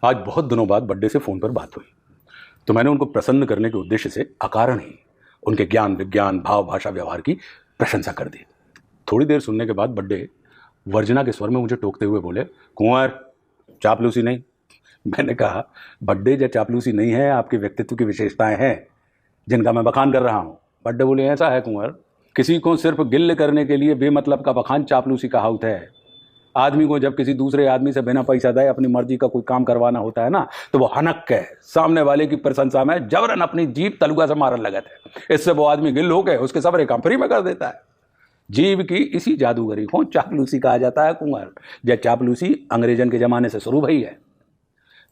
आज बहुत दिनों बाद बर्थडे से फ़ोन पर बात हुई, तो मैंने उनको प्रसन्न करने के उद्देश्य से अकारण ही उनके ज्ञान विज्ञान भाव भाषा व्यवहार की प्रशंसा कर दी। थोड़ी देर सुनने के बाद बर्थडे वर्जना के स्वर में मुझे टोकते हुए बोले, कुंवर चापलूसी नहीं। मैंने कहा, बर्थडे या चापलूसी नहीं है, आपके व्यक्तित्व की विशेषताएं हैं जिनका मैं बखान कर रहा हूँ। बर्थडे बोले, ऐसा है कुंवर, किसी को सिर्फ गिल्ल करने के लिए बेमतलब का बखान चापलूसी कहावत है। आदमी को जब किसी दूसरे आदमी से बिना पैसा दे अपनी मर्जी का कोई काम करवाना होता है ना, तो वो हनक के सामने वाले की प्रशंसा में जबरन अपनी जीभ तलुआ से मारने लगे थे। इससे वो आदमी गिल होकर उसके सबरे काम फ्री में कर देता है। जीभ की इसी जादूगरी को चापलूसी कहा जाता है कुंवर। यह चापलूसी अंग्रेजन के जमाने से शुरू हुई है।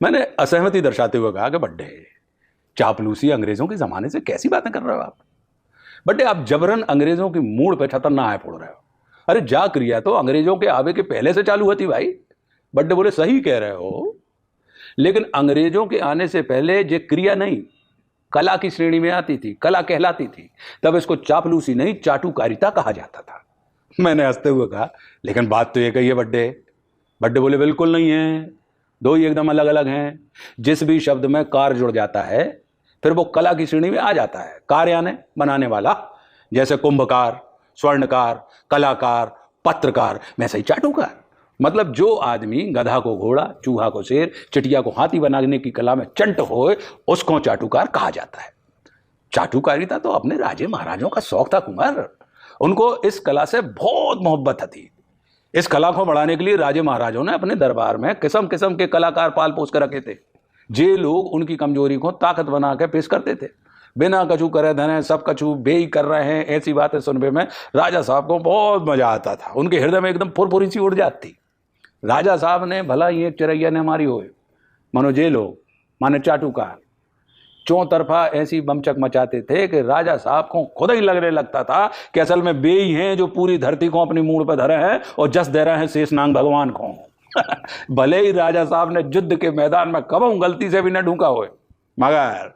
मैंने असहमति दर्शाते हुए कहा कि बड्डे, चापलूसी अंग्रेजों के जमाने से कैसी बातें कर रहे हो आप? बड्डे, आप जबरन अंग्रेजों की मूड पे छतर ना आए फोड़ रहे हो। अरे जा क्रिया तो अंग्रेजों के आवे के पहले से चालू होती भाई। बड्डे बोले, सही कह रहे हो, लेकिन अंग्रेजों के आने से पहले ये क्रिया नहीं कला की श्रेणी में आती थी, कला कहलाती थी। तब इसको चापलूसी नहीं चाटुकारिता कहा जाता था। मैंने हंसते हुए कहा, लेकिन बात तो ये कही है बड्डे। बड्डे बोले, बिल्कुल नहीं है, दो ही एकदम अलग अलग हैं। जिस भी शब्द में कार जुड़ जाता है फिर वो कला की श्रेणी में आ जाता है। कार यानी बनाने वाला, जैसे कुंभकार, स्वर्णकार, कलाकार, पत्रकार, मैं सही चाटुकार। मतलब जो आदमी गधा को घोड़ा, चूहा को शेर, चिटिया को हाथी बनाने की कला में चंट होए, उसको चाटुकार कहा जाता है। चाटुकारिता तो अपने राजे महाराजों का शौक था कुमार। उनको इस कला से बहुत मोहब्बत थी। इस कला को बढ़ाने के लिए राजे महाराजों ने अपने दरबार में किस्म किस्म के कलाकार पाल पोस कर रखे थे। जे लोग उनकी कमजोरी को ताकत बना के पेश करते थे। बिना कछु करे धने सब कछु बेई कर रहे हैं, ऐसी बातें सुनने में राजा साहब को बहुत मजा आता था। उनके हृदय में एकदम फुरफुरी सी उड़ जाती। राजा साहब ने भला ही एक चिरैया ने मारी हो, मानो जे लोग माने चाटुकार चौतरफा ऐसी बमचक मचाते थे कि राजा साहब को खुद ही लगने लगता था कि असल में बेई हैं जो पूरी धरती को अपनी मूड़ पर धरे हैं और जस दे रहे हैं शेषनाग भगवान को। भले ही राजा साहब ने युद्ध के मैदान में कबहू गलती से भी न ढूंका हो, मगर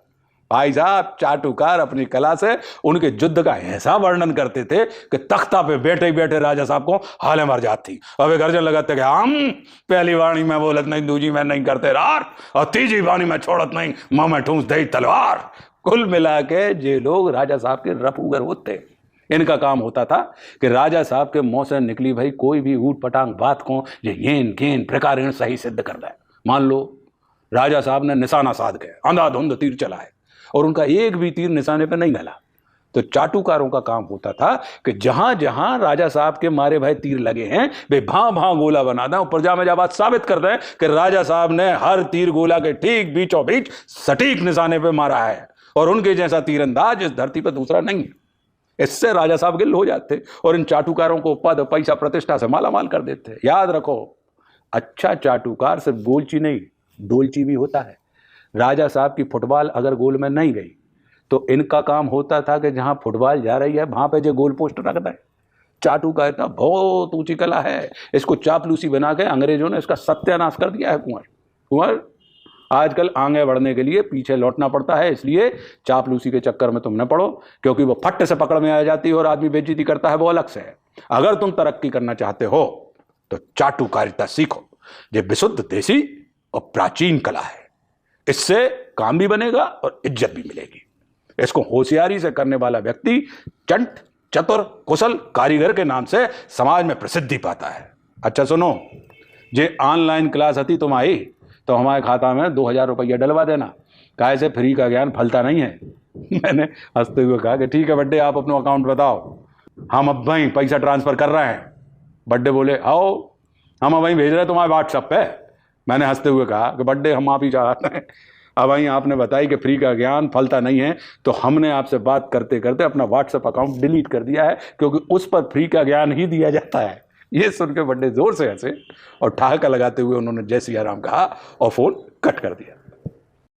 भाई साहब चाटुकार अपनी कला से उनके युद्ध का ऐसा वर्णन करते थे कि तख्ता पे बैठे बैठे राजा साहब को हाले मर जाती। अब गर्जन लगाते कि हम पहली वाणी में बोलत नहीं, दूजी में नहीं करते रार, और तीजी वाणी में छोड़त नहीं, मुंह में ठूंस दे तलवार। कुल मिला के जे लोग राजा साहब के रफूगर होते, इनका काम होता था कि राजा साहब के मुंह से निकली भाई कोई भी ऊट पटांग बात को ये येन गेन प्रकार सही सिद्ध कर दे। मान लो राजा साहब ने निशाना साध के अंधाधुंध तीर चलाए और उनका एक भी तीर निशाने पर नहीं गला, तो चाटुकारों का काम होता था कि जहां जहां राजा साहब के मारे भाई तीर लगे हैं वे भां भां गोला बना दें और प्रजा में जब बात साबित कर दें कि राजा साहब ने हर तीर गोला के ठीक बीचों बीच सटीक निशाने पे मारा है और उनके जैसा तीरंदाज इस धरती पर दूसरा नहीं है। इससे राजा साहब गिल हो जाते और इन चाटुकारों को पद पैसा प्रतिष्ठा से मालामाल कर देते। याद रखो, अच्छा चाटुकार सिर्फ गोलची नहीं डोलची भी होता है। राजा साहब की फुटबॉल अगर गोल में नहीं गई तो इनका काम होता था कि जहां फुटबॉल जा रही है वहां पे जो गोल पोस्ट रख दें। चाटुकारिता बहुत ऊंची कला है। इसको चापलूसी बना के अंग्रेजों ने इसका सत्यानाश कर दिया है कुंवर। आजकल आगे बढ़ने के लिए पीछे लौटना पड़ता है, इसलिए चापलूसी के चक्कर में तुम न पड़ो, क्योंकि वो फट से पकड़ में आ जाती है और आदमी बेइज्जती करता है, वो अलग से है। अगर तुम तरक्की करना चाहते हो तो चाटुकारिता सीखो। ये विशुद्ध देसी और प्राचीन कला है। इससे काम भी बनेगा और इज्जत भी मिलेगी। इसको होशियारी से करने वाला व्यक्ति चंट, चतुर, कुशल कारीगर के नाम से समाज में प्रसिद्धि पाता है। अच्छा सुनो, जे ऑनलाइन क्लास आती तुम आई तो हमारे खाता में 2000 रुपया डलवा देना, काहे से फ्री का ज्ञान फलता नहीं है। मैंने हंसते हुए कहा कि ठीक है बड्डे, आप अपना अकाउंट बताओ, हम अब वहीं पैसा ट्रांसफर कर रहे हैं। बड्डे बोले, आओ हम अब वहीं भेज रहे हैं तुम्हारे व्हाट्सएप पे। मैंने हंसते हुए कहा कि बड्डे, हम आप ही चाहते हैं। अब वहीं आपने बताई कि फ्री का ज्ञान फलता नहीं है, तो हमने आपसे बात करते करते अपना व्हाट्सएप अकाउंट डिलीट कर दिया है, क्योंकि उस पर फ्री का ज्ञान ही दिया जाता है। ये सुन के बड्डे जोर से हंसे और ठहाका लगाते हुए उन्होंने जय सिया राम कहा और फोन कट कर दिया।